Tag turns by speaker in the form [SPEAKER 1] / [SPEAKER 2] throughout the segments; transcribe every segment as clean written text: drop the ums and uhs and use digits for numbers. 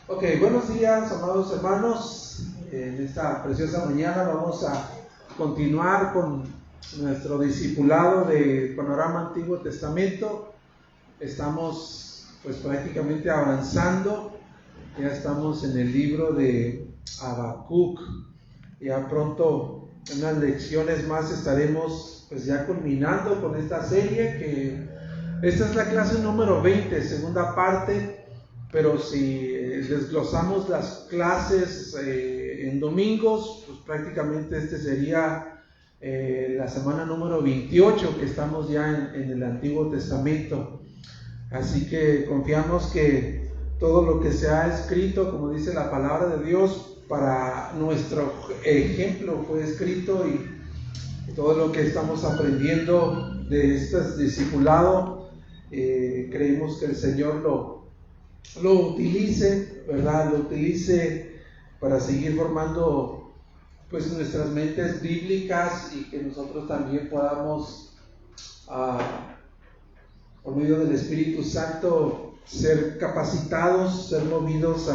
[SPEAKER 1] Ok, buenos días, amados hermanos. En esta preciosa mañana vamos a continuar con nuestro discipulado de Panorama Antiguo Testamento. Estamos pues prácticamente avanzando. Ya estamos en el libro de Habacuc. Ya pronto, en unas lecciones más, estaremos pues ya culminando con esta serie, que esta es la clase número 20, segunda parte. Pero si desglosamos las clases en domingos, pues prácticamente este sería la semana número 28, que estamos ya en el Antiguo Testamento. Así que confiamos que todo lo que se ha escrito, como dice la palabra de Dios, para nuestro ejemplo fue escrito, y todo lo que estamos aprendiendo de este discipulado, creemos que el Señor lo utilice, ¿verdad? Lo utilice para seguir formando pues nuestras mentes bíblicas, y que nosotros también podamos, por medio del Espíritu Santo, ser capacitados, ser movidos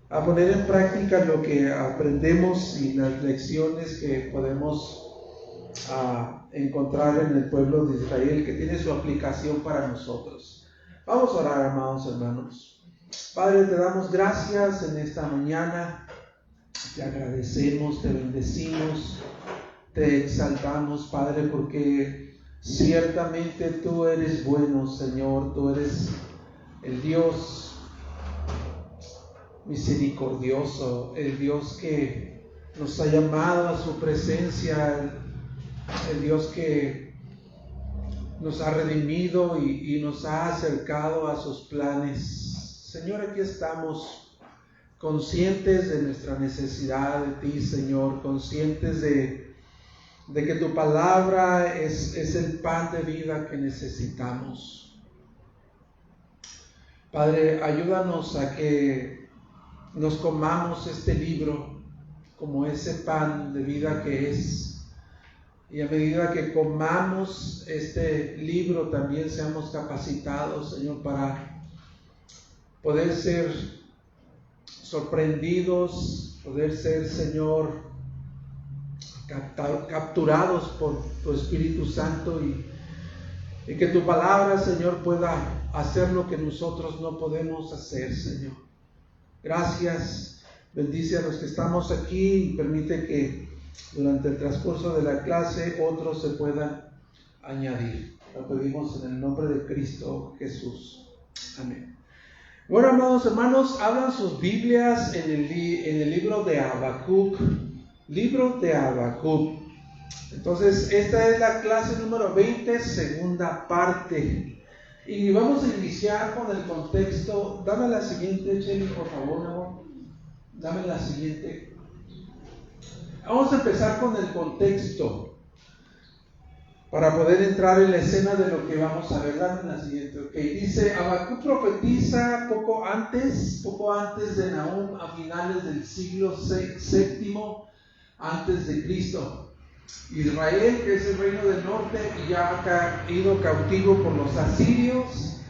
[SPEAKER 1] a poner en práctica lo que aprendemos y las lecciones que podemos encontrar en el pueblo de Israel, que tiene su aplicación para nosotros. Vamos a orar, amados hermanos. Padre, te damos gracias en esta mañana, te agradecemos, te bendecimos, te exaltamos, Padre, porque ciertamente tú eres bueno, Señor. Tú eres el Dios misericordioso, el Dios que nos ha llamado a su presencia, el Dios que nos ha redimido y nos ha acercado a sus planes. Señor, aquí estamos conscientes de nuestra necesidad de ti, Señor, conscientes de que tu palabra es el pan de vida que necesitamos. Padre, ayúdanos a que nos comamos este libro como ese pan de vida que es. Y a medida que comamos este libro, también seamos capacitados, Señor, para poder ser sorprendidos, poder ser, Señor, capturados por tu Espíritu Santo, y que tu palabra, Señor, pueda hacer lo que nosotros no podemos hacer, Señor. Gracias. Bendice a los que estamos aquí y permite que durante el transcurso de la clase otros se puedan añadir. Lo pedimos en el nombre de Cristo Jesús. Amén. Bueno, amados hermanos, abran sus Biblias en el libro de Habacuc. Libro de Habacuc. Entonces, esta es la clase número 20, segunda parte. Y vamos a iniciar con el contexto. Dame la siguiente, Chely, por favor, amor. Dame la siguiente. Vamos a empezar con el contexto para poder entrar en la escena de lo que vamos a ver. Dame la siguiente. Okay. Dice: Habacuc profetiza poco antes de Nahum, a finales del siglo VII antes de Cristo. Israel, que es el reino del norte, ya ha ido cautivo por los asirios,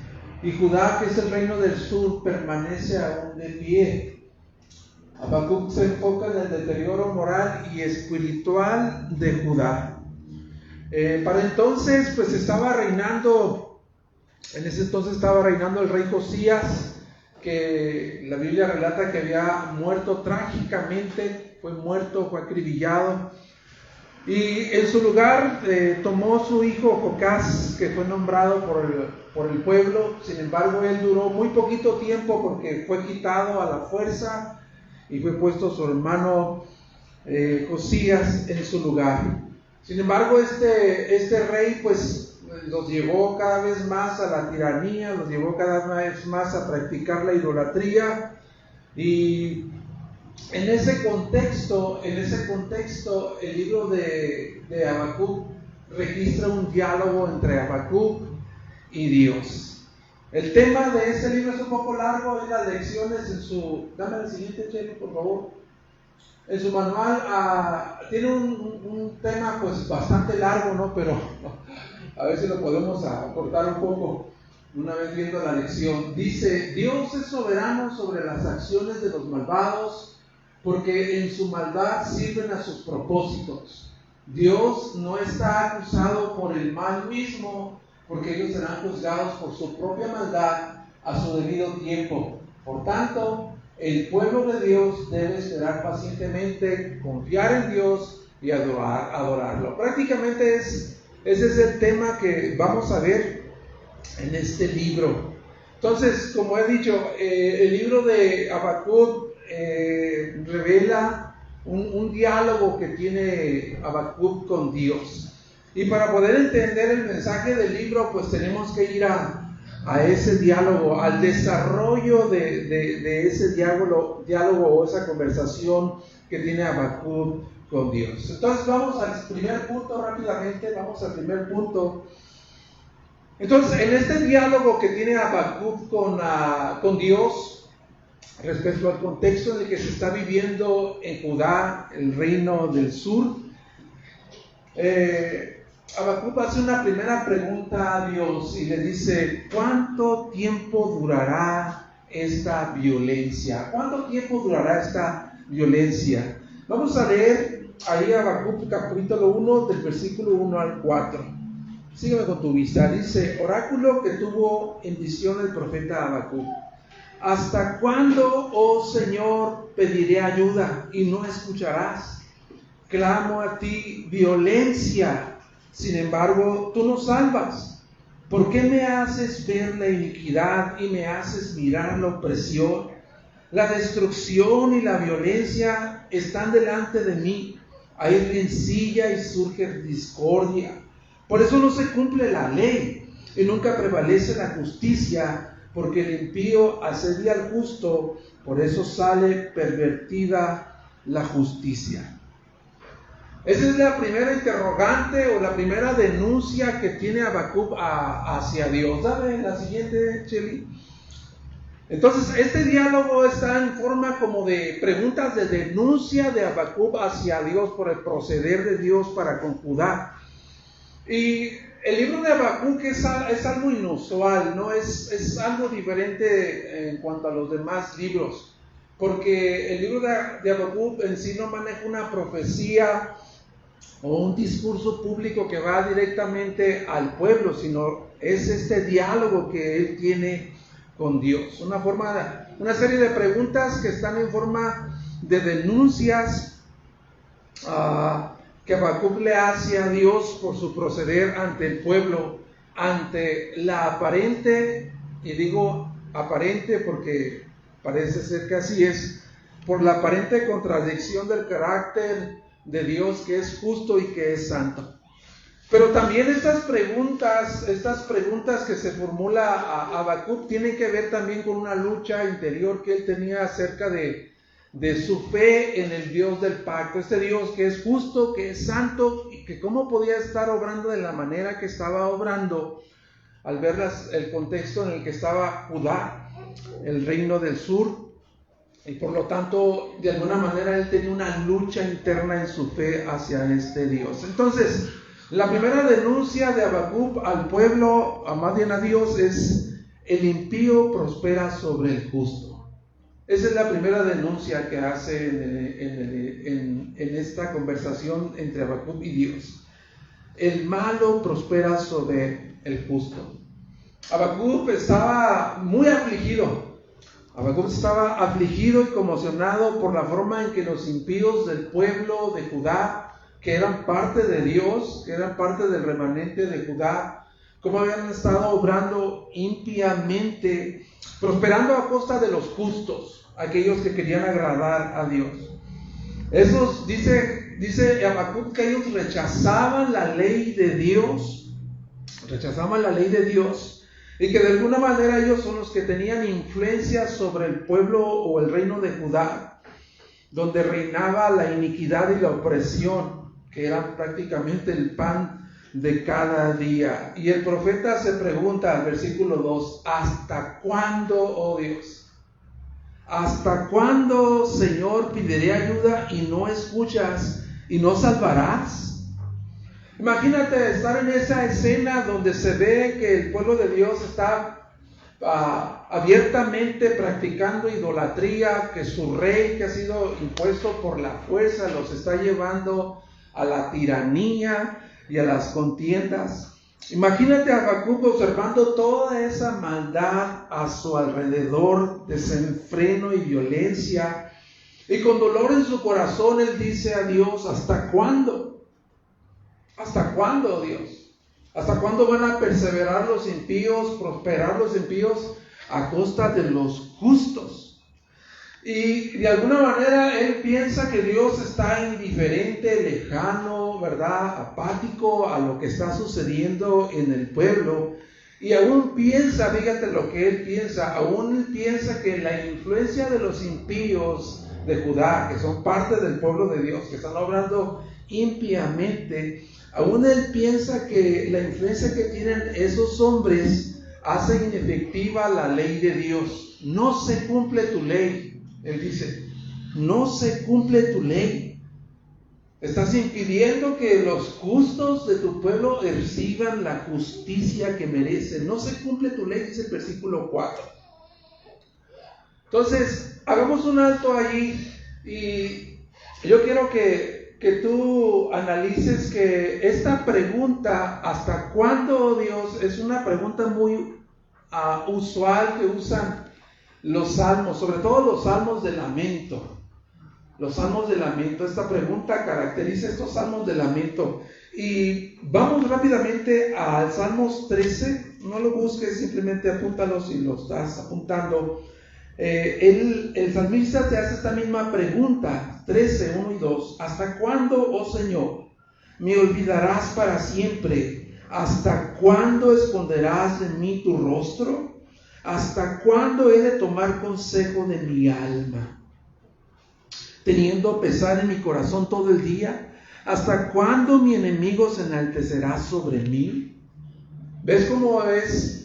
[SPEAKER 1] y Judá, que es el reino del sur, permanece aún de pie. Habacuc se enfoca en el deterioro moral y espiritual de Judá. Para entonces, pues en ese entonces estaba reinando el rey Josías, que la Biblia relata que había muerto trágicamente, fue acribillado. Y en su lugar tomó su hijo Jocás, que fue nombrado por el pueblo. Sin embargo, él duró muy poquito tiempo porque fue quitado a la fuerza y fue puesto su hermano Josías en su lugar. Sin embargo, este rey pues los llevó cada vez más a la tiranía, los llevó cada vez más a practicar la idolatría. Y en ese contexto, el libro de Habacuc registra un diálogo entre Habacuc y Dios. El tema de ese libro es un poco largo, hay las lecciones en su... Dame la siguiente, Chelo, por favor. En su manual tiene un tema pues bastante largo, ¿no? Pero a ver si lo podemos acortar un poco. una vez viendo la lección. Dice: Dios es soberano sobre las acciones de los malvados, porque en su maldad sirven a sus propósitos. Dios no está acusado por el mal mismo, porque ellos serán juzgados por su propia maldad a su debido tiempo. Por tanto, el pueblo de Dios debe esperar pacientemente, confiar en Dios y adorarlo. Prácticamente ese es el tema que vamos a ver en este libro. Entonces, como he dicho, el libro de Habacuc revela un diálogo que tiene Habacuc con Dios. Y para poder entender el mensaje del libro, pues tenemos que ir a ese diálogo, al desarrollo de ese diálogo o esa conversación que tiene Habacuc con Dios. Entonces vamos al primer punto rápidamente, Entonces, en este diálogo que tiene Habacuc con Dios, respecto al contexto en el que se está viviendo en Judá, el reino del sur, Habacuc hace una primera pregunta a Dios y le dice: ¿cuánto tiempo durará esta violencia? ¿Cuánto tiempo durará esta violencia? Vamos a leer ahí Habacuc capítulo 1 del versículo 1 al 4. Sígueme con tu vista. Dice: oráculo que tuvo en visión el profeta Habacuc. ¿Hasta cuándo, oh Señor, pediré ayuda y no escucharás? Clamo a ti violencia, sin embargo, tú no salvas. ¿Por qué me haces ver la iniquidad y me haces mirar la opresión? La destrucción y la violencia están delante de mí. Hay rencilla y surge discordia. Por eso no se cumple la ley y nunca prevalece la justicia, porque el impío asedia al justo, por eso sale pervertida la justicia. Esa es la primera interrogante o la primera denuncia que tiene Habacuc hacia Dios. Dame la siguiente, Cheli. Entonces, este diálogo está en forma como de preguntas de denuncia de Habacuc hacia Dios por el proceder de Dios para con Judá. Y el libro de Habacuc es algo inusual, ¿no? Es algo diferente en cuanto a los demás libros, porque el libro de Habacuc en sí no maneja una profecía o un discurso público que va directamente al pueblo, sino es este diálogo que él tiene con Dios. Una serie de preguntas que están en forma de denuncias que Habacuc le hace a Dios por su proceder ante el pueblo, ante la aparente, y digo aparente porque parece ser que así es, por la aparente contradicción del carácter de Dios, que es justo y que es santo. Pero también estas preguntas que se formula a Habacuc tienen que ver también con una lucha interior que él tenía acerca de su fe en el Dios del pacto, este Dios que es justo, que es santo, y que cómo podía estar obrando de la manera que estaba obrando al ver el contexto en el que estaba Judá, el reino del sur. Y por lo tanto, de alguna manera, él tenía una lucha interna en su fe hacia este Dios. Entonces, la primera denuncia de Habacuc al pueblo, más bien a Dios, es: el impío prospera sobre el justo. Esa es la primera denuncia que hace en esta conversación entre Habacuc y Dios. El malo prospera sobre el justo. Habacuc estaba muy afligido. Habacuc estaba afligido y conmocionado por la forma en que los impíos del pueblo de Judá, que eran parte de Dios, que eran parte del remanente de Judá, cómo habían estado obrando impiamente, prosperando a costa de los justos, aquellos que querían agradar a Dios. Esos, dice Habacuc, que ellos rechazaban la ley de Dios, y que de alguna manera ellos son los que tenían influencia sobre el pueblo o el reino de Judá, donde reinaba la iniquidad y la opresión, que era prácticamente el pan de cada día. Y el profeta se pregunta al versículo 2: ¿hasta cuándo, oh Dios? ¿Hasta cuándo, Señor, pediré ayuda y no escuchas y no salvarás? Imagínate estar en esa escena donde se ve que el pueblo de Dios está abiertamente practicando idolatría, que su rey, que ha sido impuesto por la fuerza, los está llevando a la tiranía y a las contiendas. Imagínate a Habacuc observando toda esa maldad a su alrededor, desenfreno y violencia, y con dolor en su corazón él dice a Dios: ¿hasta cuándo? ¿Hasta cuándo, Dios? ¿Hasta cuándo van a perseverar los impíos, prosperar los impíos a costa de los justos? Y de alguna manera él piensa que Dios está indiferente, lejano, ¿verdad?, apático a lo que está sucediendo en el pueblo. Y aún piensa, fíjate lo que él piensa, aún él piensa que la influencia de los impíos de Judá, que son parte del pueblo de Dios, que están obrando ímpiamente, aún él piensa que la influencia que tienen esos hombres hace inefectiva la ley de Dios. No se cumple tu ley. Él dice: no se cumple tu ley. Estás impidiendo que los justos de tu pueblo reciban la justicia que merecen. No se cumple tu ley, dice el versículo 4. Entonces, hagamos un alto ahí y yo quiero que tú analices que esta pregunta, ¿hasta cuándo, Dios?, es una pregunta muy usual que usan los salmos, sobre todo los salmos de lamento. Los salmos de lamento, esta pregunta caracteriza estos salmos de lamento. Y vamos rápidamente al Salmos 13, no lo busques, simplemente apúntalo si lo estás apuntando. El salmista te hace esta misma pregunta, 13, 1 y 2. ¿Hasta cuándo, oh Señor, me olvidarás para siempre? ¿Hasta cuándo esconderás de mí tu rostro? ¿Hasta cuándo he de tomar consejo de mi alma, teniendo pesar en mi corazón todo el día? ¿Hasta cuándo mi enemigo se enaltecerá sobre mí? ¿Ves cómo es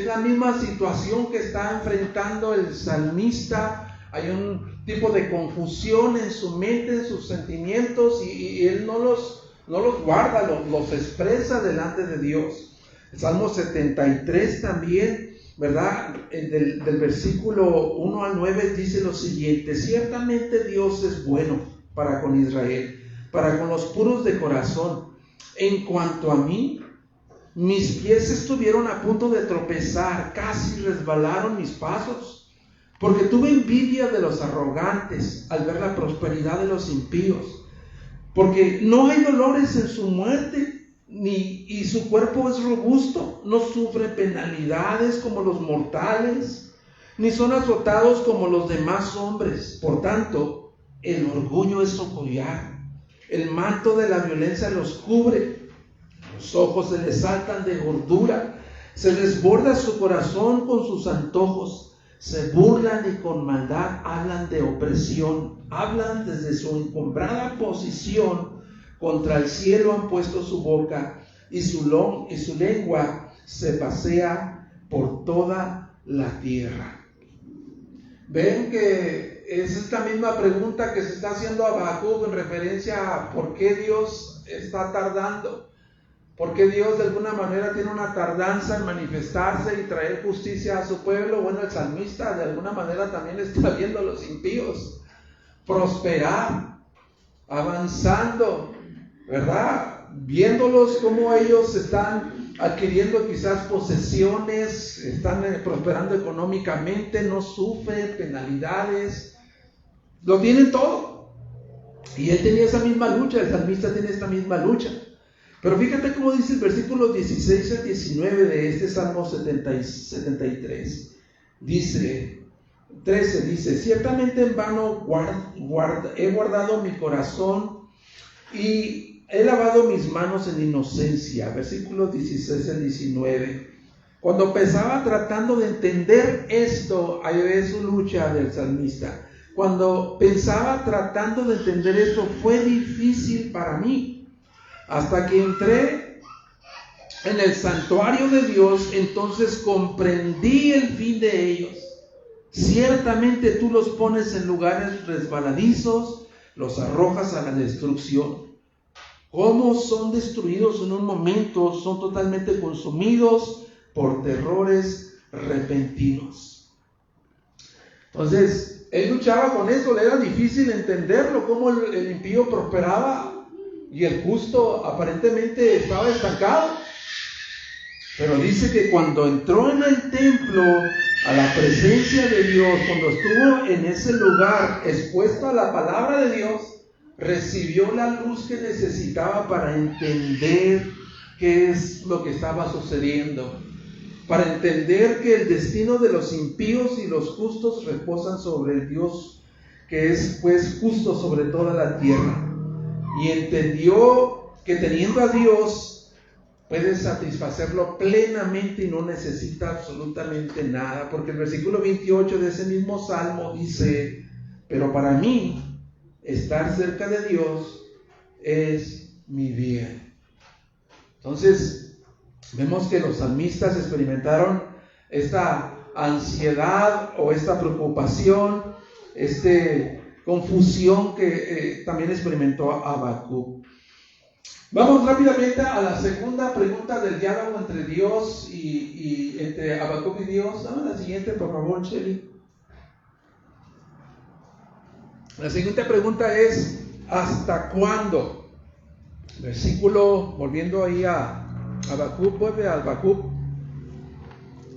[SPEAKER 1] la misma situación que está enfrentando el salmista? Hay un tipo de confusión en su mente, en sus sentimientos, y él no los guarda, los expresa delante de Dios. El Salmo 73 también, ¿verdad? Del versículo 1 al 9 dice lo siguiente: ciertamente Dios es bueno para con Israel, para con los puros de corazón. En cuanto a mí, mis pies estuvieron a punto de tropezar, casi resbalaron mis pasos, porque tuve envidia de los arrogantes al ver la prosperidad de los impíos, porque no hay dolores en su muerte, y su cuerpo es robusto, no sufre penalidades como los mortales, ni son azotados como los demás hombres. Por tanto, el orgullo es su collar, el manto de la violencia los cubre, los ojos se les saltan de gordura, se desborda su corazón con sus antojos, se burlan y con maldad hablan de opresión, hablan desde su encumbrada posición. Contra el cielo han puesto su boca, y su lengua se pasea por toda la tierra. Ven que es esta misma pregunta que se está haciendo a Habacuc en referencia a por qué Dios está tardando, por qué Dios de alguna manera tiene una tardanza en manifestarse y traer justicia a su pueblo. Bueno, el salmista de alguna manera también está viendo a los impíos prosperar, avanzando, ¿verdad? Viéndolos como ellos están adquiriendo quizás posesiones, están prosperando económicamente, no sufren penalidades, lo tienen todo. Y él tenía esa misma lucha, el salmista tiene esta misma lucha. Pero fíjate cómo dice el versículo 16 al 19 de este Salmo 73. Dice, 13 dice: ciertamente en vano he guardado mi corazón y he lavado mis manos en inocencia. Versículos 16 al 19. Cuando pensaba tratando de entender esto, ahí ves su lucha del salmista. Cuando pensaba tratando de entender esto, fue difícil para mí. Hasta que entré en el santuario de Dios, entonces comprendí el fin de ellos. Ciertamente tú los pones en lugares resbaladizos, los arrojas a la destrucción. ¿Cómo son destruidos en un momento? Son totalmente consumidos por terrores repentinos. Entonces, él luchaba con eso, le era difícil entenderlo, cómo el impío prosperaba y el justo aparentemente estaba estancado. Pero dice que cuando entró en el templo, a la presencia de Dios, cuando estuvo en ese lugar expuesto a la palabra de Dios, recibió la luz que necesitaba para entender qué es lo que estaba sucediendo, para entender que el destino de los impíos y los justos reposan sobre el Dios que es pues justo sobre toda la tierra, y entendió que teniendo a Dios puede satisfacerlo plenamente y no necesita absolutamente nada, porque el versículo 28 de ese mismo salmo dice: pero para mí estar cerca de Dios es mi bien. Entonces vemos que los salmistas experimentaron esta ansiedad o esta preocupación, confusión que también experimentó Habacuc. Vamos rápidamente a la segunda pregunta del diálogo entre Dios y entre Habacuc y Dios. Dame la siguiente, por favor, Shelly. La siguiente pregunta es: ¿hasta cuándo? Versículo, volviendo ahí a Habacuc, vuelve a Habacuc.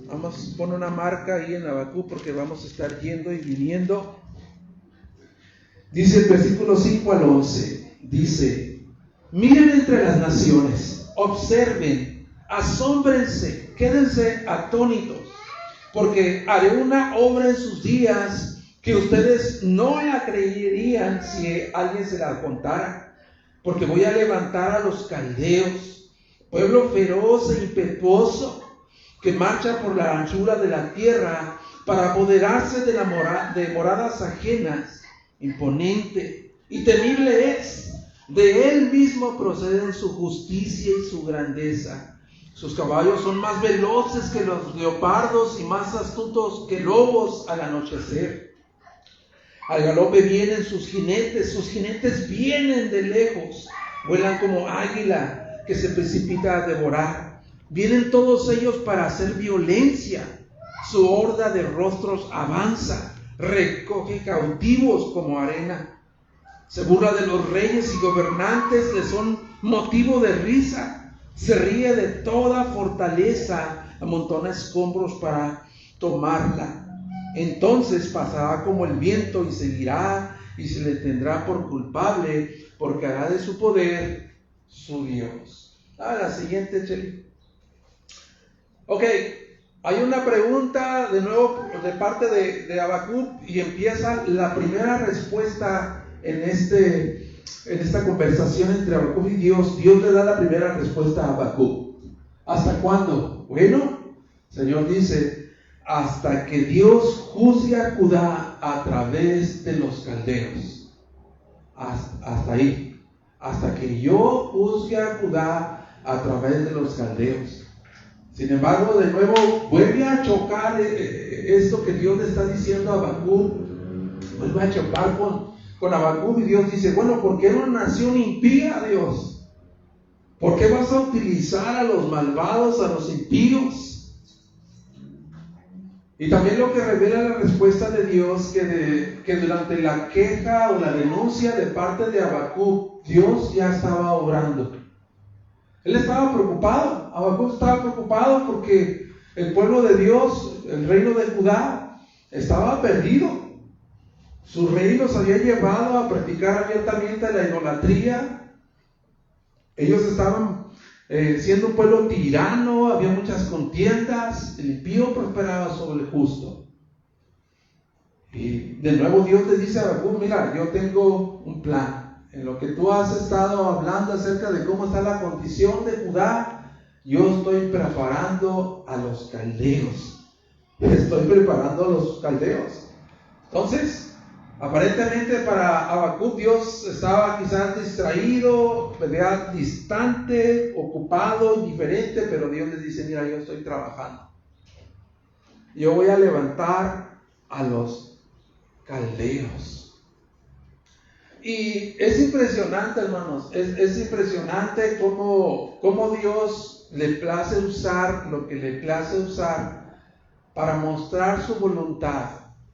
[SPEAKER 1] Vamos, pon una marca ahí en Habacuc porque vamos a estar yendo y viniendo. Dice el versículo 5 al 11, dice: miren entre las naciones, observen, asómbrense, quédense atónitos, porque haré una obra en sus días que ustedes no la creerían si alguien se la contara, porque voy a levantar a los caldeos, pueblo feroz e impetuoso, que marcha por la anchura de la tierra para apoderarse de moradas ajenas. Imponente y temible es. De él mismo proceden su justicia y su grandeza. Sus caballos son más veloces que los leopardos y más astutos que lobos al anochecer. Al galope vienen sus jinetes vienen de lejos, vuelan como águila que se precipita a devorar. Vienen todos ellos para hacer violencia. Su horda de rostros avanza, recoge cautivos como arena. Se burla de los reyes y gobernantes, les son motivo de risa. Se ríe de toda fortaleza, amontona escombros para tomarla. Entonces pasará como el viento y seguirá, y se le tendrá por culpable, porque hará de su poder su Dios. La siguiente, Cheli. Ok, hay una pregunta de nuevo de parte de Habacuc, y empieza la primera respuesta en esta conversación entre Habacuc y Dios. Dios le da la primera respuesta a Habacuc. ¿Hasta cuándo? Bueno, el Señor dice: hasta que Dios juzgue a Judá a través de los caldeos. Hasta ahí. Hasta que yo juzgue a Judá a través de los caldeos. Sin embargo, de nuevo vuelve a chocar esto que Dios le está diciendo a Habacuc. Vuelve a chocar con Habacuc, y Dios dice: bueno, ¿por qué una nación impía, Dios? ¿Por qué vas a utilizar a los malvados, a los impíos? Y también lo que revela la respuesta de Dios, que durante la queja o la denuncia de parte de Habacuc, Dios ya estaba obrando. Él estaba preocupado, Habacuc estaba preocupado porque el pueblo de Dios, el reino de Judá, estaba perdido. Su rey los había llevado a practicar abiertamente la idolatría. Ellos estaban siendo un pueblo tirano, había muchas contiendas, el impío prosperaba sobre el justo. Y de nuevo Dios le dice a Habacuc: mira, yo tengo un plan. En lo que tú has estado hablando acerca de cómo está la condición de Judá, yo estoy preparando a los caldeos. Entonces, aparentemente para Habacuc Dios estaba quizás distraído, distante, ocupado, indiferente, pero Dios les dice: mira, yo estoy trabajando. Yo voy a levantar a los caldeos. Y es impresionante, hermanos, es impresionante cómo Dios le place usar lo que le place usar para mostrar su voluntad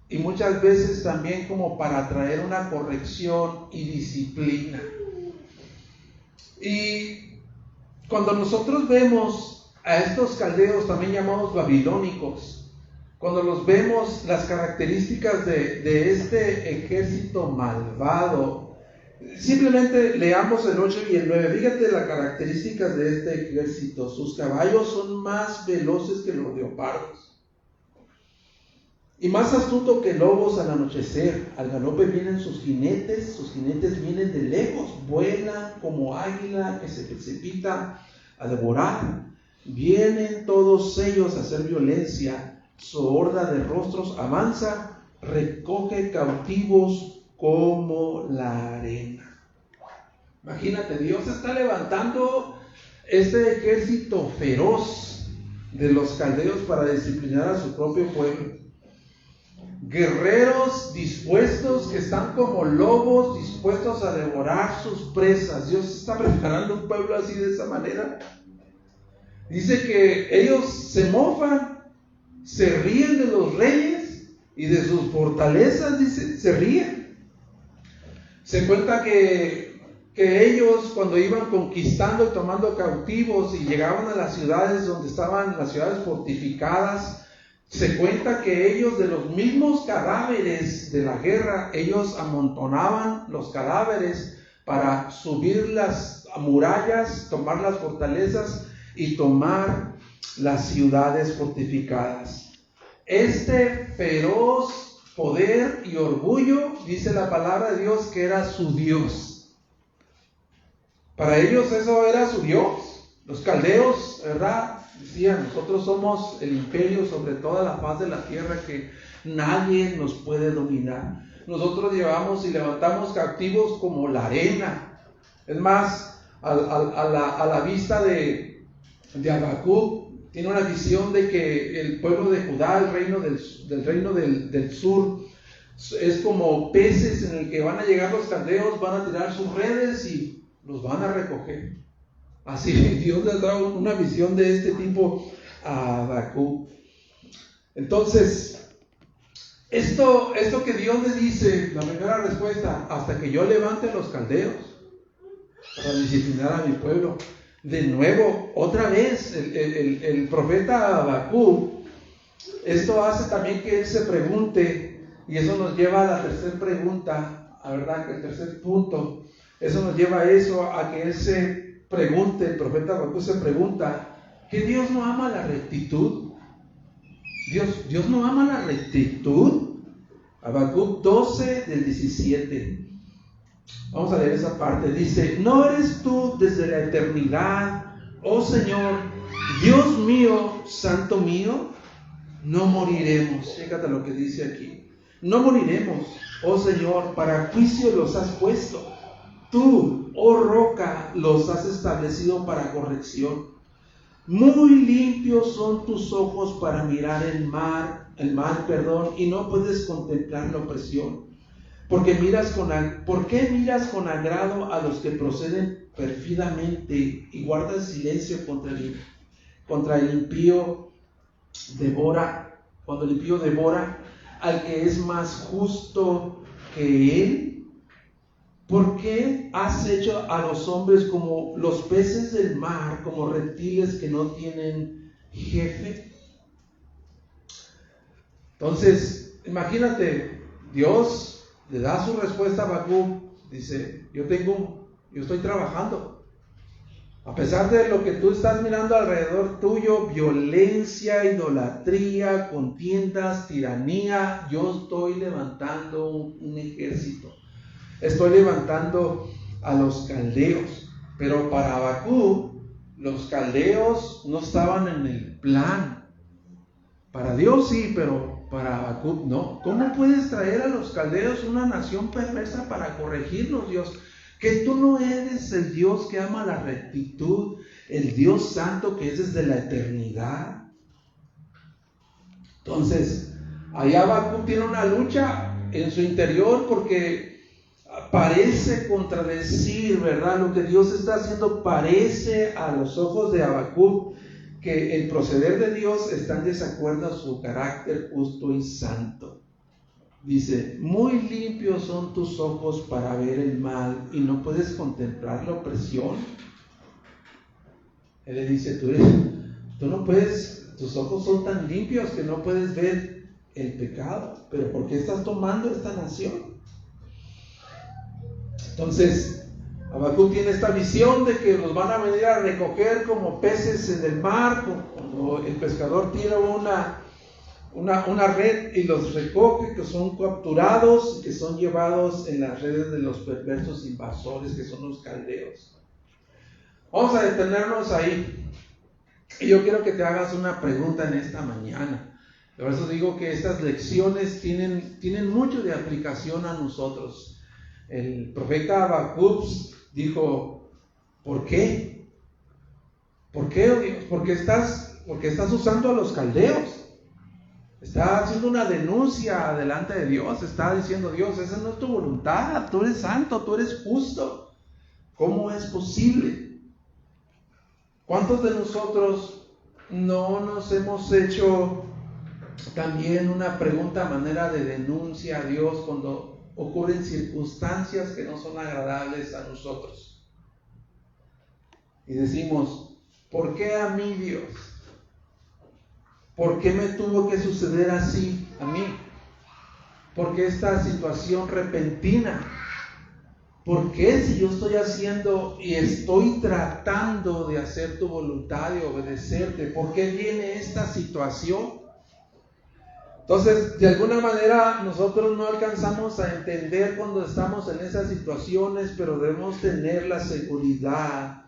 [SPEAKER 1] y muchas veces también como para traer una corrección y disciplina. Y cuando nosotros vemos a estos caldeos, también llamados babilónicos, cuando los vemos, las características de este ejército malvado, simplemente leamos el 8 y el 9. Fíjate las características de este ejército. Sus caballos son más veloces que los leopardos y más astuto que lobos al anochecer. Al galope vienen sus jinetes vienen de lejos, vuelan como águila que se precipita a devorar. Vienen todos ellos a hacer violencia, su horda de rostros avanza, recoge cautivos como la arena. Imagínate, Dios está levantando este ejército feroz de los caldeos para disciplinar a su propio pueblo. Guerreros dispuestos, que están como lobos dispuestos a devorar sus presas. Dios está preparando un pueblo así, de esa manera. Dice que ellos se mofan, se ríen de los reyes y de sus fortalezas, dice, se ríen. Se cuenta que ellos, cuando iban conquistando y tomando cautivos y llegaban a las ciudades donde estaban las ciudades fortificadas, se cuenta que ellos, de los mismos cadáveres de la guerra, ellos amontonaban los cadáveres para subir las murallas, tomar las fortalezas y tomar las ciudades fortificadas. Este feroz poder y orgullo, dice la palabra de Dios, que era su Dios. Para ellos eso era su Dios. Los caldeos, ¿verdad?, decían: nosotros somos el imperio sobre toda la faz de la tierra, que nadie nos puede dominar. Nosotros llevamos y levantamos cautivos como la arena. Es más, a la vista de Habacuc, tiene una visión de que el pueblo de Judá, el reino del sur, es como peces en el que van a llegar los caldeos, van a tirar sus redes y los van a recoger. Así Dios les da una visión de este tipo a Habacuc. Entonces, esto que Dios le dice, la primera respuesta: hasta que yo levante los caldeos para disciplinar a mi pueblo. De nuevo, otra vez, el profeta Habacuc, esto hace también que él se pregunte, y eso nos lleva a la tercera pregunta, ¿verdad?, que el tercer punto, eso nos lleva a eso, a que él se pregunte, el profeta Habacuc se pregunta: ¿que Dios no ama la rectitud? ¿Dios no ama la rectitud? Habacuc 12, del 17. Vamos a leer esa parte. Dice: ¿no eres tú desde la eternidad, oh Señor, Dios mío, santo mío? No moriremos. Fíjate lo que dice aquí. No moriremos, oh Señor, para juicio los has puesto. Tú, oh roca, los has establecido para corrección. Muy limpios son tus ojos para mirar el mal, y no puedes contemplar la opresión. ¿Por qué miras con agrado a los que proceden pérfidamente y guardas silencio contra el impío devora? Cuando el impío devora al que es más justo que él. ¿Por qué has hecho a los hombres como los peces del mar, como reptiles que no tienen jefe? Entonces, imagínate, Dios le da su respuesta a Habacuc. Dice: yo estoy trabajando. A pesar de lo que tú estás mirando alrededor tuyo, violencia, idolatría, contiendas, tiranía, yo estoy levantando un ejército. Estoy levantando a los caldeos. Pero para Habacuc, los caldeos no estaban en el plan. Para Dios sí, pero para Habacuc no. ¿Cómo puedes traer a los caldeos, una nación perversa, para corregirnos, Dios? Que tú no eres el Dios que ama la rectitud, el Dios santo que es desde la eternidad. Entonces, ahí Habacuc tiene una lucha en su interior, porque parece contradecir, ¿verdad? Lo que Dios está haciendo parece a los ojos de Habacuc que el proceder de Dios está en desacuerdo a su carácter justo y santo. Dice, muy limpios son tus ojos para ver el mal y no puedes contemplar la opresión. Él le dice, tú no puedes, tus ojos son tan limpios que no puedes ver el pecado, pero ¿por qué estás tomando esta nación? Entonces, Habacuc tiene esta visión de que los van a venir a recoger como peces en el mar, cuando el pescador tira una red y los recoge, que son capturados, que son llevados en las redes de los perversos invasores, que son los caldeos. Vamos a detenernos ahí. Y yo quiero que te hagas una pregunta en esta mañana. Por eso digo que estas lecciones tienen mucho de aplicación a nosotros. El profeta Habacuc dijo, ¿por qué? ¿Por qué, oh Dios? Porque estás usando a los caldeos. Está haciendo una denuncia delante de Dios. Está diciendo, Dios, esa no es tu voluntad. Tú eres santo, tú eres justo. ¿Cómo es posible? ¿Cuántos de nosotros no nos hemos hecho también una pregunta a manera de denuncia a Dios cuando ocurren circunstancias que no son agradables a nosotros? Y decimos, ¿por qué a mí, Dios? ¿Por qué me tuvo que suceder así a mí? ¿Por qué esta situación repentina? ¿Por qué si yo estoy haciendo y estoy tratando de hacer tu voluntad y obedecerte? ¿Por qué viene esta situación? Entonces, de alguna manera nosotros no alcanzamos a entender cuando estamos en esas situaciones, pero debemos tener la seguridad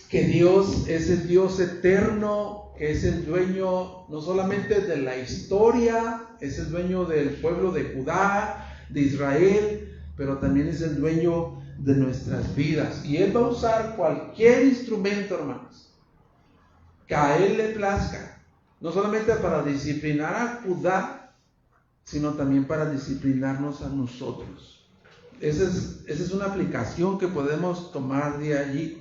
[SPEAKER 1] que Dios es el Dios eterno, que es el dueño no solamente de la historia, es el dueño del pueblo de Judá, de Israel, pero también es el dueño de nuestras vidas. Y Él va a usar cualquier instrumento, hermanos, que a Él le plazca, no solamente para disciplinar a Judá, sino también para disciplinarnos a nosotros. Esa es una aplicación que podemos tomar de allí.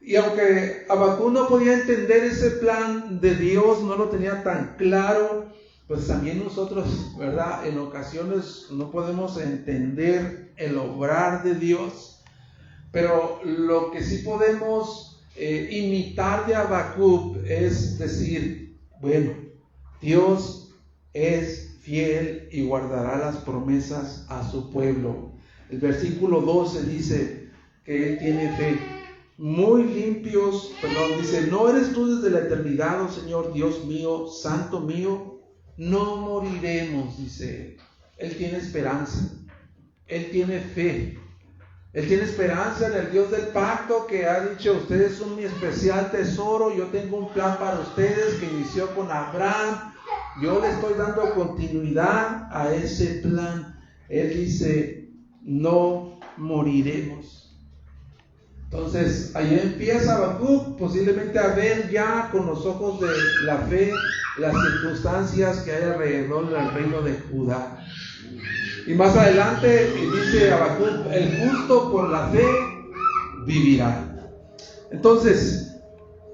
[SPEAKER 1] Y aunque Habacuc no podía entender ese plan de Dios, no lo tenía tan claro, pues también nosotros, ¿verdad? En ocasiones no podemos entender el obrar de Dios, pero lo que sí podemos imitar de Habacuc es decir, bueno, Dios es fiel y guardará las promesas a su pueblo. El versículo 12 dice que Él tiene fe. Muy limpios, dice, ¿no eres tú desde la eternidad, oh Señor, Dios mío, santo mío? No moriremos, dice Él. Él tiene esperanza, Él tiene fe, Él tiene esperanza en el Dios del pacto que ha dicho, ustedes son mi especial tesoro, yo tengo un plan para ustedes que inició con Abraham, yo le estoy dando continuidad a ese plan. Él dice, no moriremos. Entonces, ahí empieza Habacuc posiblemente a ver ya con los ojos de la fe las circunstancias que hay alrededor del reino de Judá. Y más adelante dice Habacuc, el justo por la fe vivirá. Entonces,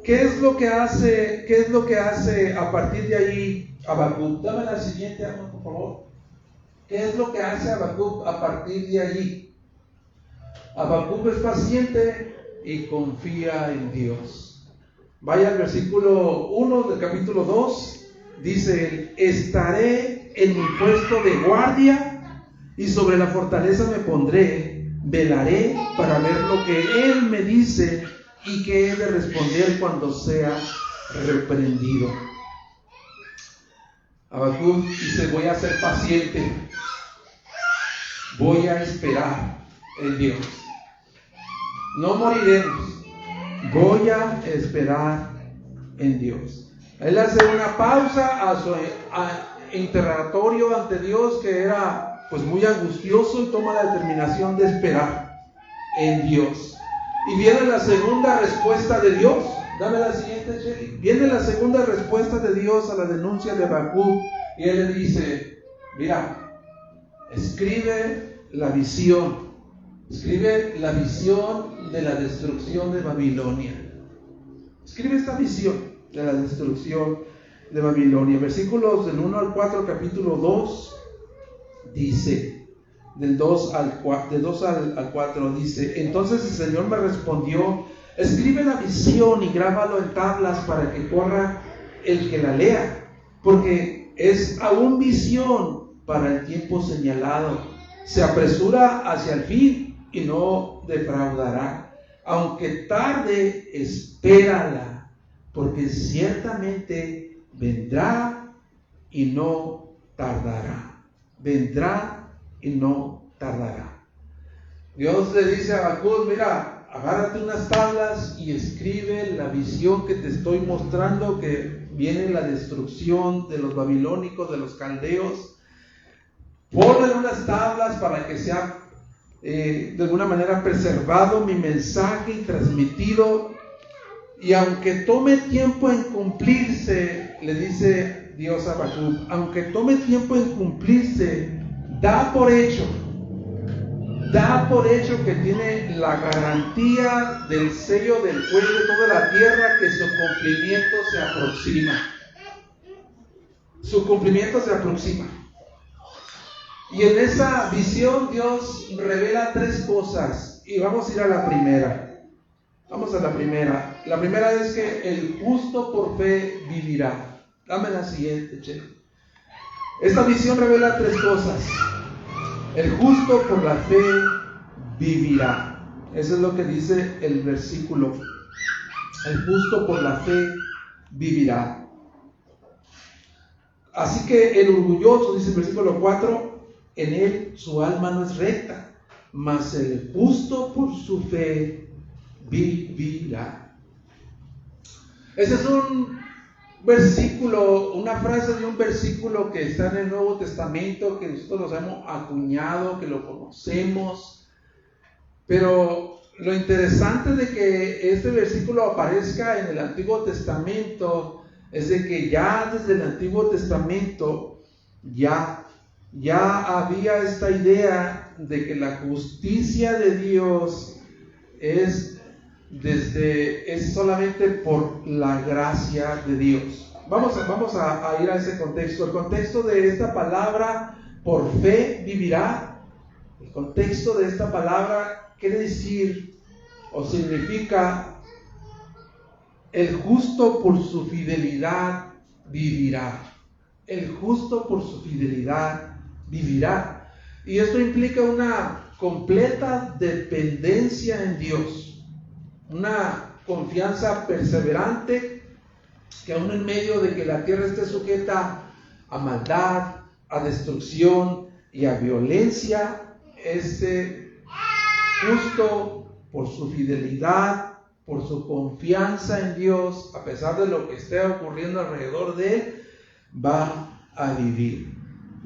[SPEAKER 1] ¿qué es lo que hace a partir de ahí Habacuc? Dame la siguiente, Amor, por favor. ¿Qué es lo que hace Habacuc a partir de allí? Habacuc es paciente y confía en Dios. Vaya al versículo 1 del capítulo 2. Dice: estaré en mi puesto de guardia y sobre la fortaleza me pondré. Velaré para ver lo que Él me dice y que he de responder cuando sea reprendido. Habacuc dice: voy a ser paciente. Voy a esperar en Dios. No moriremos. Voy a esperar en Dios. Él hace una pausa a su interrogatorio ante Dios, que era pues muy angustioso, y toma la determinación de esperar en Dios. Y viene la segunda respuesta de Dios. Dame la siguiente, Shelly. Viene la segunda respuesta de Dios a la denuncia de Habacuc, y Él le dice: mira, escribe la visión de la destrucción de Babilonia. escribe esta visión de la destrucción de Babilonia. Versículos del 1 al 4, capítulo 2, dice, del 2 al 4, dice: entonces el Señor me respondió: escribe la visión y grábalo en tablas para que corra el que la lea, porque es aún visión para el tiempo señalado. Se apresura hacia el fin y no defraudará. Aunque tarde, espérala, porque ciertamente vendrá y no tardará. Vendrá y no tardará. Dios le dice a Habacuc: mira, agárrate unas tablas y escribe la visión que te estoy mostrando, que viene la destrucción de los babilónicos, de los caldeos. Ponle unas tablas para que sea de alguna manera preservado mi mensaje y transmitido. Y aunque tome tiempo en cumplirse, le dice Dios a Habacuc, aunque tome tiempo en cumplirse, da por hecho que tiene la garantía del sello del juez de toda la tierra, que su cumplimiento se aproxima. Su cumplimiento se aproxima. Y en esa visión Dios revela tres cosas. Y vamos a ir a la primera. Vamos a la primera. La primera es que el justo por fe vivirá. Dame la siguiente, che. Esta visión revela tres cosas. El justo por la fe vivirá. Eso es lo que dice el versículo. El justo por la fe vivirá. Así que el orgulloso, dice el versículo 4, en él su alma no es recta, mas el justo por su fe vivirá. Ese es un versículo, una frase de un versículo que está en el Nuevo Testamento, que nosotros los hemos acuñado, que lo conocemos, pero lo interesante de que este versículo aparezca en el Antiguo Testamento es de que ya desde el Antiguo Testamento ya había esta idea de que la justicia de Dios es solamente por la gracia de Dios. Vamos a ir a ese contexto. El contexto de esta palabra, por fe vivirá, el contexto de esta palabra quiere decir o significa: el justo por su fidelidad vivirá. El justo por su fidelidad vivirá. Y esto implica una completa dependencia en Dios, una confianza perseverante, que aún en medio de que la tierra esté sujeta a maldad, a destrucción y a violencia, este justo por su fidelidad, por su confianza en Dios, a pesar de lo que esté ocurriendo alrededor de él, va a vivir.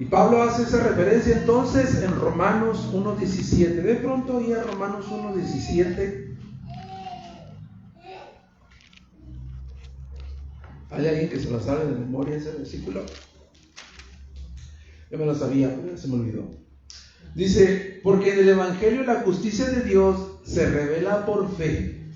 [SPEAKER 1] Y Pablo hace esa referencia entonces en Romanos 1:17. De pronto ahí a Romanos 1:17. ¿Hay alguien que se lo sabe de memoria ese versículo? Yo me lo sabía, pero se me olvidó. Dice: porque en el Evangelio la justicia de Dios se revela por fe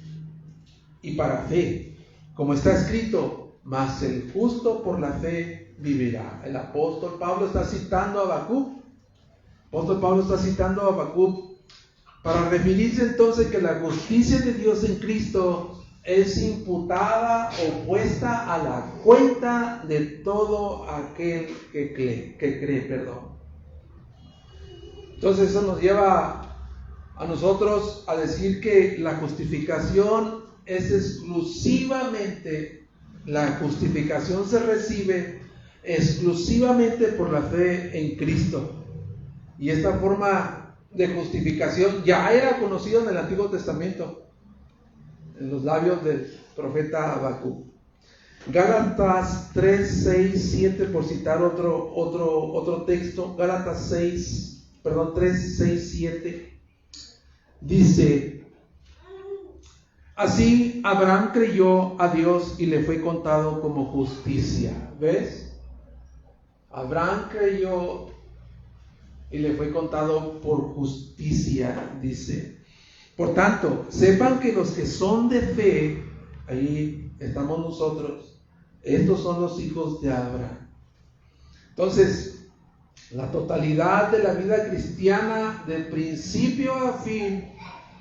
[SPEAKER 1] y para fe, como está escrito: mas el justo por la fe vivirá. El apóstol Pablo está citando a Habacuc. El apóstol Pablo está citando a Habacuc para referirse entonces que la justicia de Dios en Cristo es imputada o puesta a la cuenta de todo aquel que cree. Entonces eso nos lleva a nosotros a decir que la justificación es exclusivamente, la justificación se recibe exclusivamente por la fe en Cristo. Y esta forma de justificación ya era conocida en el Antiguo Testamento, en los labios del profeta Habacuc. Gálatas 3, 6, 7, por citar otro texto. Gálatas 3, 6, 7 dice: así Abraham creyó a Dios y le fue contado como justicia. ¿Ves? Abraham creyó y le fue contado por justicia, dice. Por tanto, sepan que los que son de fe, ahí estamos nosotros. Estos son los hijos de Abraham. Entonces, la totalidad de la vida cristiana, de principio a fin,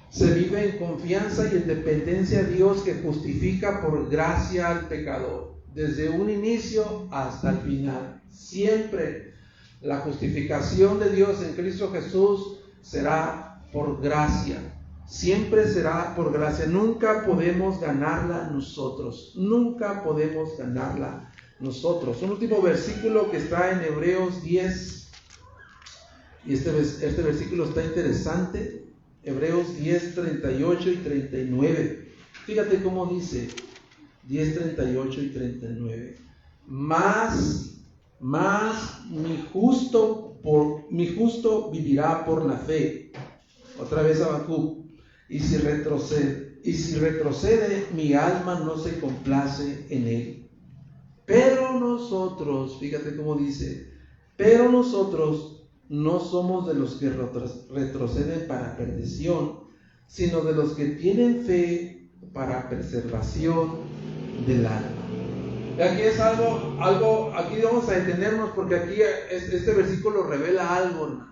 [SPEAKER 1] se vive en confianza y en dependencia a Dios, que justifica por gracia al pecador, desde un inicio hasta el final. Siempre la justificación de Dios en Cristo Jesús será por gracia. Siempre será por gracia. Nunca podemos ganarla nosotros. Nunca podemos ganarla nosotros. Un último versículo que está en Hebreos 10. Y este versículo está interesante. Hebreos 10, 38 y 39. Fíjate cómo dice 10, 38 y 39. Más mi justo vivirá por la fe. Otra vez Habacuc. Y si retrocede, mi alma no se complace en él. Pero nosotros, fíjate cómo dice, pero nosotros no somos de los que retroceden para perdición, sino de los que tienen fe para preservación del alma. Y aquí es algo, aquí vamos a detenernos, porque aquí este versículo revela algo, hermanos.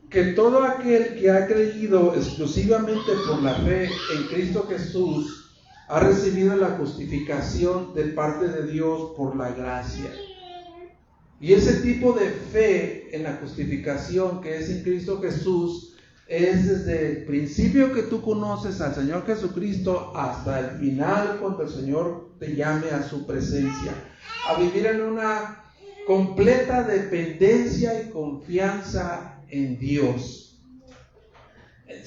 [SPEAKER 1] Que todo aquel que ha creído exclusivamente por la fe en Cristo Jesús ha recibido la justificación de parte de Dios por la gracia. Y ese tipo de fe en la justificación que es en Cristo Jesús es desde el principio que tú conoces al Señor Jesucristo hasta el final, cuando el Señor te llame a su presencia, a vivir en una completa dependencia y confianza en Dios.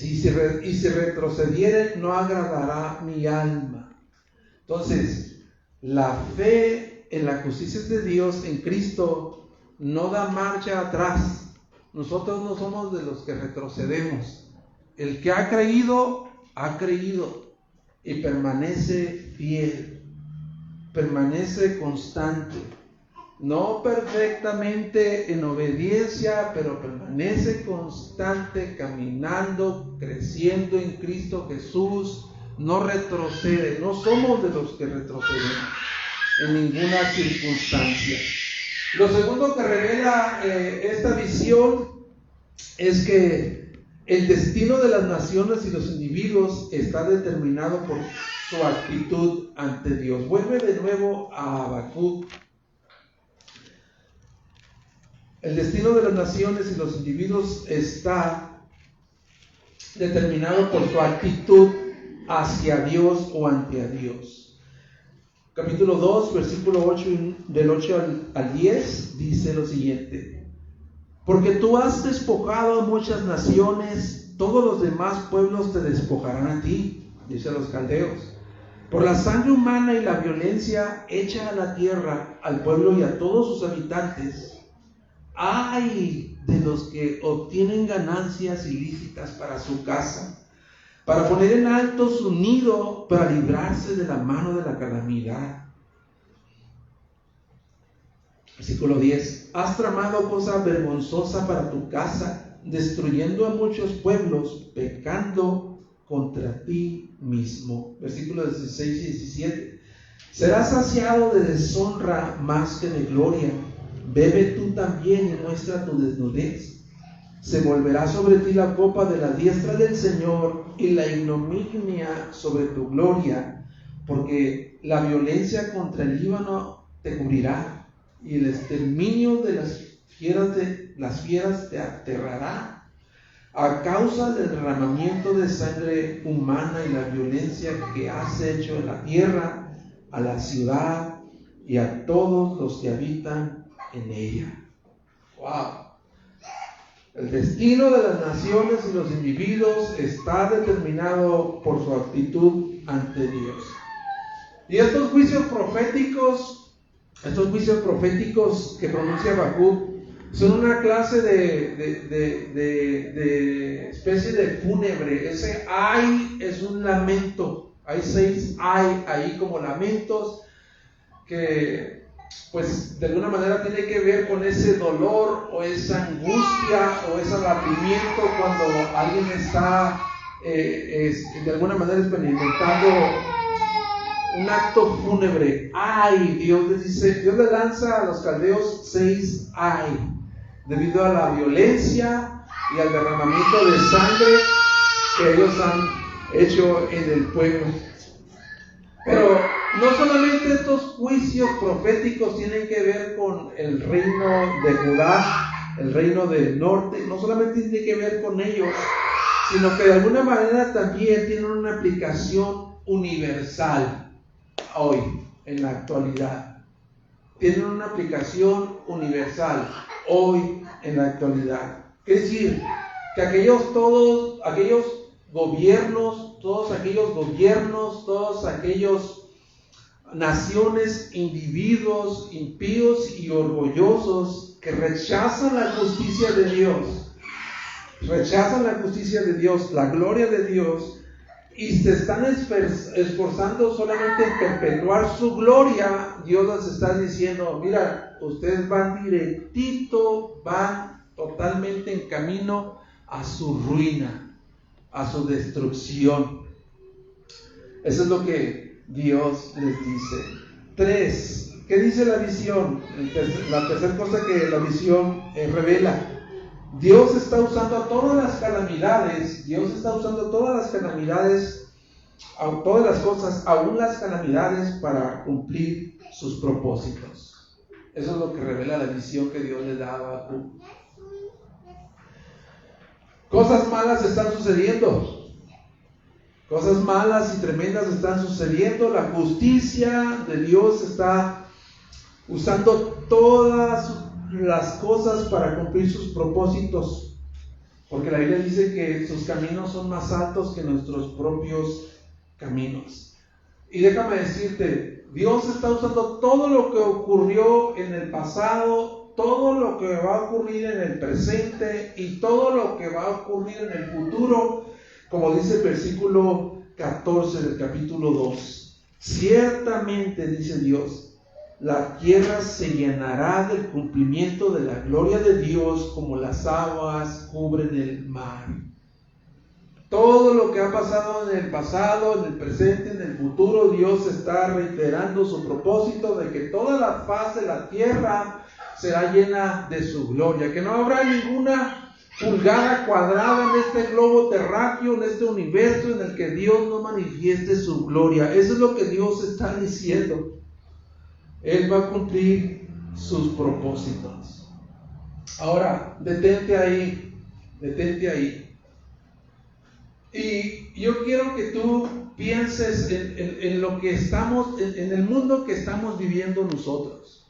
[SPEAKER 1] Y si retrocediere, no agradará mi alma. Entonces, la fe en la justicia de Dios en Cristo no da marcha atrás. Nosotros no somos de los que retrocedemos. El que ha creído y permanece fiel, permanece constante. No perfectamente en obediencia, pero permanece constante, caminando, creciendo en Cristo Jesús. No retrocede. No somos de los que retroceden en ninguna circunstancia. Lo segundo que revela esta visión es que el destino de las naciones y los individuos está determinado por su actitud ante Dios. Vuelve de nuevo a Habacuc. El destino de las naciones y los individuos está determinado por su actitud hacia Dios o ante a Dios. Capítulo 2, versículo 8, del 8 al 10, dice lo siguiente: porque tú has despojado a muchas naciones, todos los demás pueblos te despojarán a ti, dice los caldeos. Por la sangre humana y la violencia hecha a la tierra, al pueblo y a todos sus habitantes. ¡Ay de los que obtienen ganancias ilícitas para su casa, para poner en alto su nido, para librarse de la mano de la calamidad! Versículo 10. Has tramado cosa vergonzosa para tu casa, destruyendo a muchos pueblos, pecando contra ti mismo. Versículos 16 y 17. Serás saciado de deshonra más que de gloria. Bebe tú también y muestra tu desnudez. Se volverá sobre ti la copa de la diestra del Señor y la ignominia sobre tu gloria, porque la violencia contra el Líbano te cubrirá y el exterminio de las fieras te aterrará, a causa del derramamiento de sangre humana y la violencia que has hecho en la tierra, a la ciudad y a todos los que habitan en ella. ¡Wow! El destino de las naciones y los individuos está determinado por su actitud ante Dios. Y estos juicios proféticos que pronuncia Habacuc son una clase de especie de fúnebre. Ese ay es un lamento. Hay 6 ay ahí como lamentos que pues de alguna manera tiene que ver con ese dolor o esa angustia o ese abatimiento cuando alguien está de alguna manera experimentando un acto fúnebre. ¡Ay! Dios les dice, Dios le lanza a los caldeos 6 ¡ay! Debido a la violencia y al derramamiento de sangre que ellos han hecho en el pueblo. Pero no solamente estos juicios proféticos tienen que ver con el reino de Judá, el reino del norte, no solamente tiene que ver con ellos, sino que de alguna manera también tienen una aplicación universal hoy, en la actualidad. Tienen una aplicación universal hoy, en la actualidad. Es decir, que todos aquellos gobiernos, todas aquellas naciones, individuos impíos y orgullosos que rechazan la justicia de Dios, la gloria de Dios, y se están esforzando solamente en perpetuar su gloria, Dios les está diciendo, mira, ustedes van directito, van totalmente en camino a su ruina, a su destrucción. Eso es lo que Dios les dice. 3. ¿Qué dice la visión? La tercera cosa que la visión revela. Dios está usando todas las calamidades, todas las cosas, aún las calamidades, para cumplir sus propósitos. Eso es lo que revela la visión que Dios le da a Habacuc. Cosas malas están sucediendo. Cosas malas y tremendas están sucediendo. La justicia de Dios está usando todas las cosas para cumplir sus propósitos, porque la Biblia dice que sus caminos son más altos que nuestros propios caminos. Y déjame decirte, Dios está usando todo lo que ocurrió en el pasado, todo lo que va a ocurrir en el presente y todo lo que va a ocurrir en el futuro, como dice el versículo 14 del capítulo 2. Ciertamente, dice Dios, la tierra se llenará del cumplimiento de la gloria de Dios como las aguas cubren el mar. Todo lo que ha pasado en el pasado, en el presente, en el futuro, Dios está reiterando su propósito de que toda la faz de la tierra será llena de su gloria, que no habrá ninguna pulgada cuadrada en este globo terráqueo, en este universo en el que Dios no manifieste su gloria. Eso es lo que Dios está diciendo. Él va a cumplir sus propósitos. Ahora, detente ahí. Y yo quiero que tú pienses en lo que estamos, en el mundo que estamos viviendo nosotros.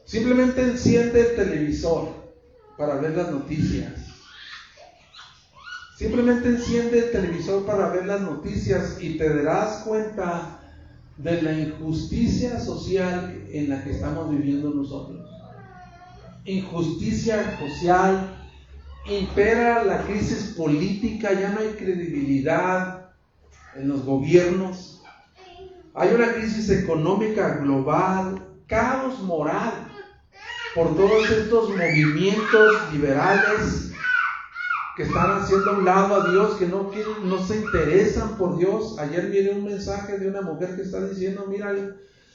[SPEAKER 1] Simplemente enciende el televisor para ver las noticias. Simplemente enciende el televisor para ver las noticias y te darás cuenta de la injusticia social en la que estamos viviendo nosotros. Injusticia social, impera la crisis política, ya no hay credibilidad en los gobiernos, hay una crisis económica global, caos moral por todos estos movimientos liberales que están haciendo a un lado a Dios, que no se interesan por Dios. Ayer miré un mensaje de una mujer que está diciendo, mira,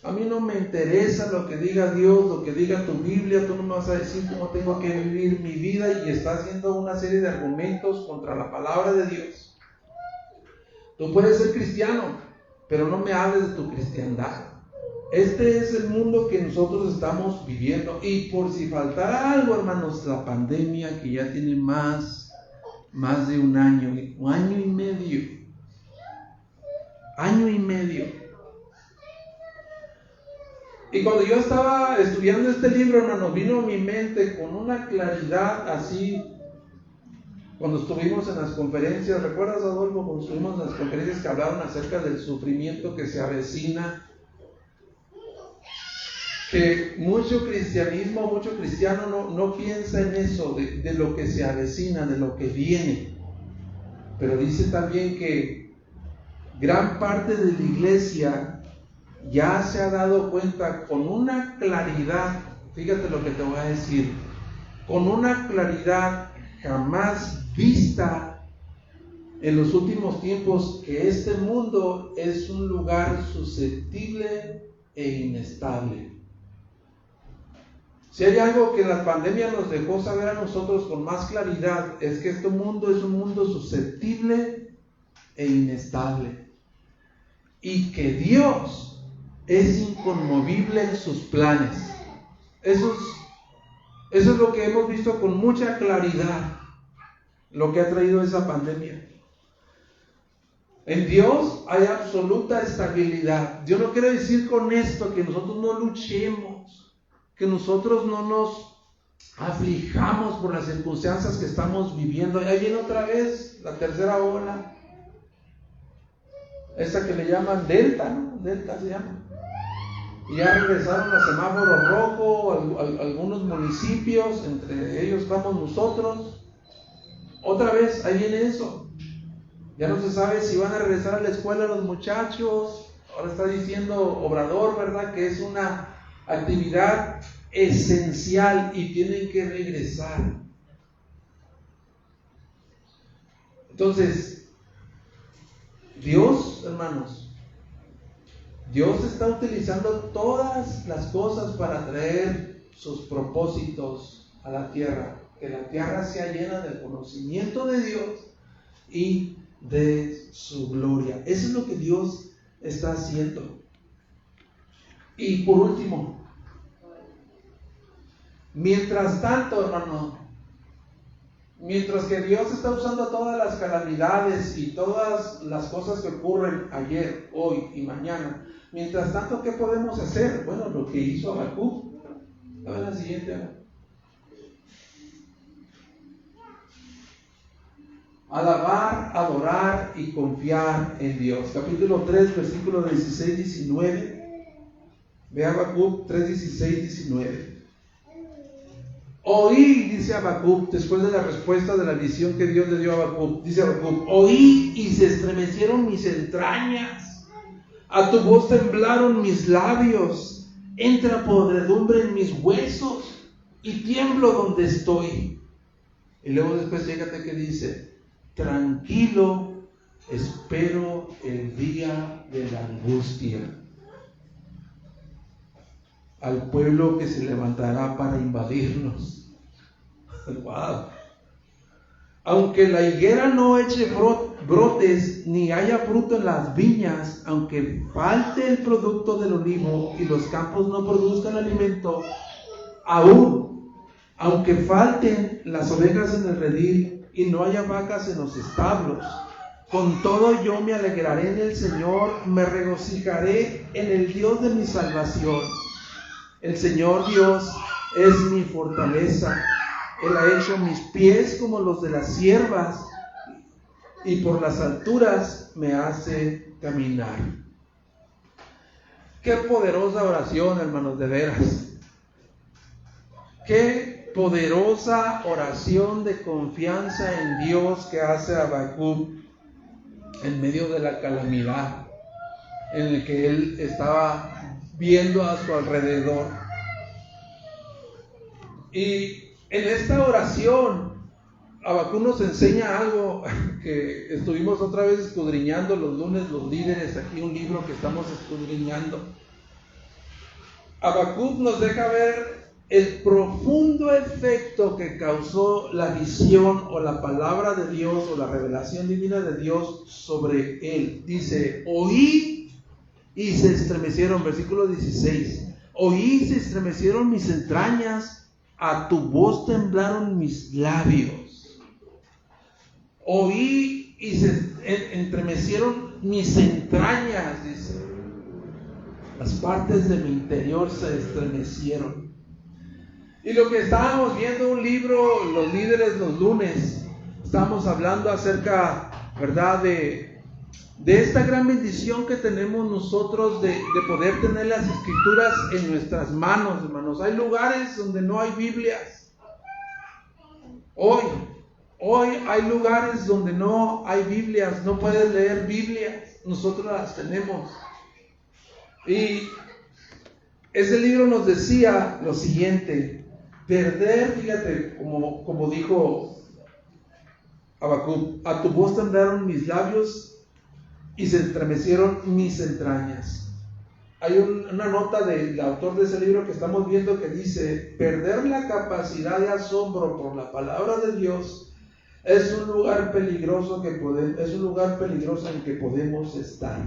[SPEAKER 1] a mí no me interesa lo que diga Dios, lo que diga tu Biblia, tú no me vas a decir cómo tengo que vivir mi vida, y está haciendo una serie de argumentos contra la palabra de Dios. Tú puedes ser cristiano, pero no me hables de tu cristiandad. Este es el mundo que nosotros estamos viviendo, y por si faltara algo, hermanos, la pandemia que ya tiene más de un año y medio. Y cuando yo estaba estudiando este libro, hermanos, vino a mi mente con una claridad así, cuando estuvimos en las conferencias. ¿Recuerdas, Adolfo, cuando estuvimos en las conferencias que hablaron acerca del sufrimiento que se avecina? Que mucho cristiano no piensa en eso, de lo que se avecina, de lo que viene. Pero dice también que gran parte de la iglesia ya se ha dado cuenta con una claridad, fíjate lo que te voy a decir, con una claridad jamás vista, en los últimos tiempos que este mundo es un lugar susceptible e inestable. Si hay algo que la pandemia nos dejó saber a nosotros con más claridad, es que este mundo es un mundo susceptible e inestable. Y que Dios es inconmovible en sus planes. Eso es lo que hemos visto con mucha claridad, lo que ha traído esa pandemia. En Dios hay absoluta estabilidad. Dios no quiere decir con esto que nosotros no luchemos, que nosotros no nos aflijamos por las circunstancias que estamos viviendo. Ahí viene otra vez la tercera ola, esa que le llaman Delta, ¿no? Delta se llama. Y ya regresaron a semáforo rojo algunos municipios, entre ellos estamos nosotros. Otra vez, ahí viene eso. Ya no se sabe si van a regresar a la escuela los muchachos. Ahora está diciendo Obrador, ¿verdad?, que es una actividad esencial y tienen que regresar. Entonces, Dios, hermanos, Dios está utilizando todas las cosas para traer sus propósitos a la tierra. Que la tierra sea llena del conocimiento de Dios y de su gloria. Eso es lo que Dios está haciendo. Y por último, mientras tanto, hermano, mientras que Dios está usando todas las calamidades y todas las cosas que ocurren ayer, hoy y mañana, mientras tanto, ¿qué podemos hacer? Bueno, lo que hizo Habacuc. Dame la siguiente. Alabar, adorar y confiar en Dios. Capítulo 3, versículos 16-19. Ve Habacuc 3, 16-19. Oí, dice Habacuc, después de la respuesta de la visión que Dios le dio a Habacuc, dice Habacuc: oí y se estremecieron mis entrañas, a tu voz temblaron mis labios, entra podredumbre en mis huesos y tiemblo donde estoy. Y luego después fíjate que dice: tranquilo, espero el día de la angustia, al pueblo que se levantará para invadirnos. Wow. Aunque la higuera no eche brotes, ni haya fruto en las viñas, aunque falte el producto del olivo y los campos no produzcan alimento, aún, aunque falten las ovejas en el redil y no haya vacas en los establos, con todo yo me alegraré en el Señor, me regocijaré en el Dios de mi salvación. El Señor Dios es mi fortaleza. Él ha hecho mis pies como los de las ciervas, y por las alturas me hace caminar. Qué poderosa oración, hermanos, de veras. Qué poderosa oración de confianza en Dios que hace Habacuc en medio de la calamidad en el que él estaba viendo a su alrededor. Y en esta oración Habacuc nos enseña algo que estuvimos otra vez escudriñando los lunes, los líderes, aquí un libro que estamos escudriñando. Habacuc nos deja ver el profundo efecto que causó la visión o la palabra de Dios o la revelación divina de Dios sobre él. Dice: oí y se estremecieron, versículo 16, oí y se estremecieron mis entrañas, a tu voz temblaron mis labios. Oí y se estremecieron mis entrañas, dice. Las partes de mi interior se estremecieron. Y lo que estábamos viendo un libro, los líderes, los lunes, estábamos hablando acerca, ¿verdad?, de esta gran bendición que tenemos nosotros de poder tener las escrituras en nuestras manos, hermanos. Hay lugares donde no hay Biblias. Hoy hay lugares donde no hay Biblias, no puedes leer Biblias. Nosotros las tenemos. Y ese libro nos decía lo siguiente: perder, fíjate, como dijo Habacuc, a tu voz temblaron mis labios y se estremecieron mis entrañas. Hay una nota del autor de ese libro que estamos viendo que dice: perder la capacidad de asombro por la palabra de Dios es un lugar peligroso en que podemos estar.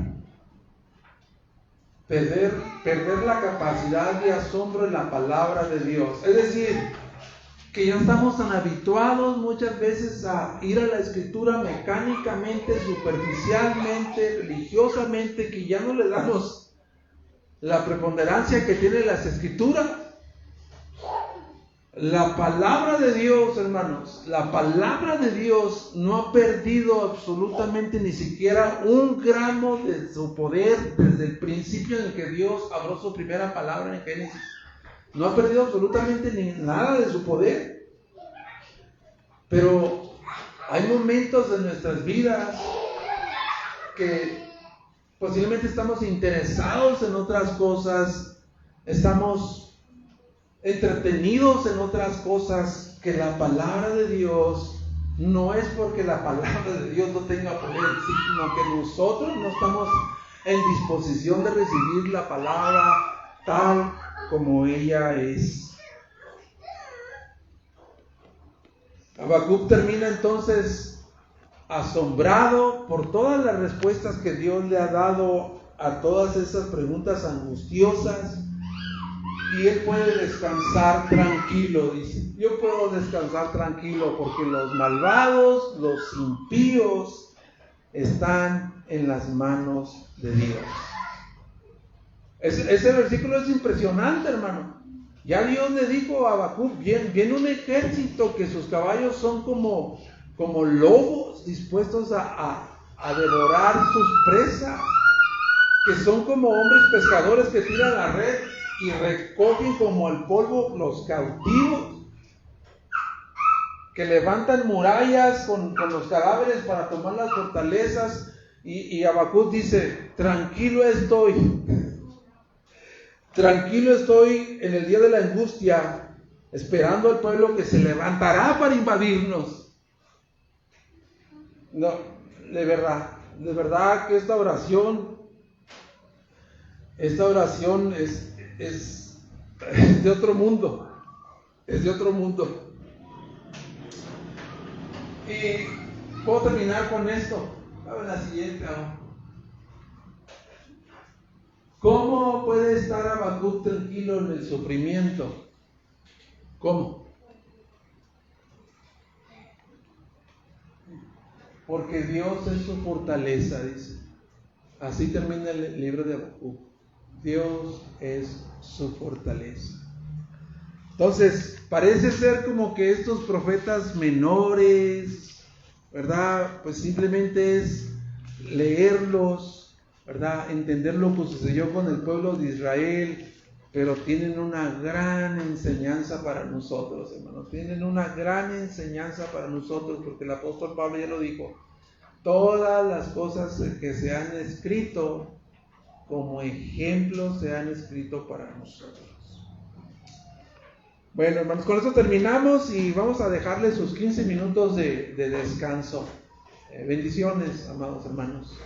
[SPEAKER 1] Perder la capacidad de asombro en la palabra de Dios. Es decir, que ya estamos tan habituados muchas veces a ir a la Escritura mecánicamente, superficialmente, religiosamente, que ya no le damos la preponderancia que tienen las Escrituras. La palabra de Dios, hermanos, la palabra de Dios no ha perdido absolutamente ni siquiera un gramo de su poder desde el principio en el que Dios habló su primera palabra en Génesis. No ha perdido absolutamente ni nada de su poder. Pero hay momentos en nuestras vidas que posiblemente estamos interesados en otras cosas, estamos entretenidos en otras cosas, que la palabra de Dios no es porque la palabra de Dios no tenga poder, sino que nosotros no estamos en disposición de recibir la palabra tal como ella es. Habacuc termina entonces asombrado por todas las respuestas que Dios le ha dado a todas esas preguntas angustiosas, y él puede descansar tranquilo. Dice: yo puedo descansar tranquilo porque los malvados, los impíos, están en las manos de Dios. Ese versículo es impresionante, hermano. Ya Dios le dijo a Habacuc: viene un ejército que sus caballos son como lobos dispuestos a devorar sus presas, que son como hombres pescadores que tiran la red y recogen como el polvo los cautivos, que levantan murallas con los cadáveres para tomar las fortalezas. Y Habacuc dice: tranquilo estoy en el día de la angustia, esperando al pueblo que se levantará para invadirnos. No, de verdad que esta oración es de otro mundo, es de otro mundo. Y puedo terminar con esto. Vamos a la siguiente. ¿Cómo puede estar Habacuc tranquilo en el sufrimiento? ¿Cómo? Porque Dios es su fortaleza, dice. Así termina el libro de Habacuc. Dios es su fortaleza. Entonces, parece ser como que estos profetas menores, ¿verdad? Pues simplemente es leerlos, ¿verdad? Entender lo que sucedió con el pueblo de Israel, pero tienen una gran enseñanza para nosotros, hermanos. Tienen una gran enseñanza para nosotros, porque el apóstol Pablo ya lo dijo: todas las cosas que se han escrito como ejemplo se han escrito para nosotros. Bueno, hermanos, con esto terminamos y vamos a dejarles sus 15 minutos de descanso. Bendiciones, amados hermanos.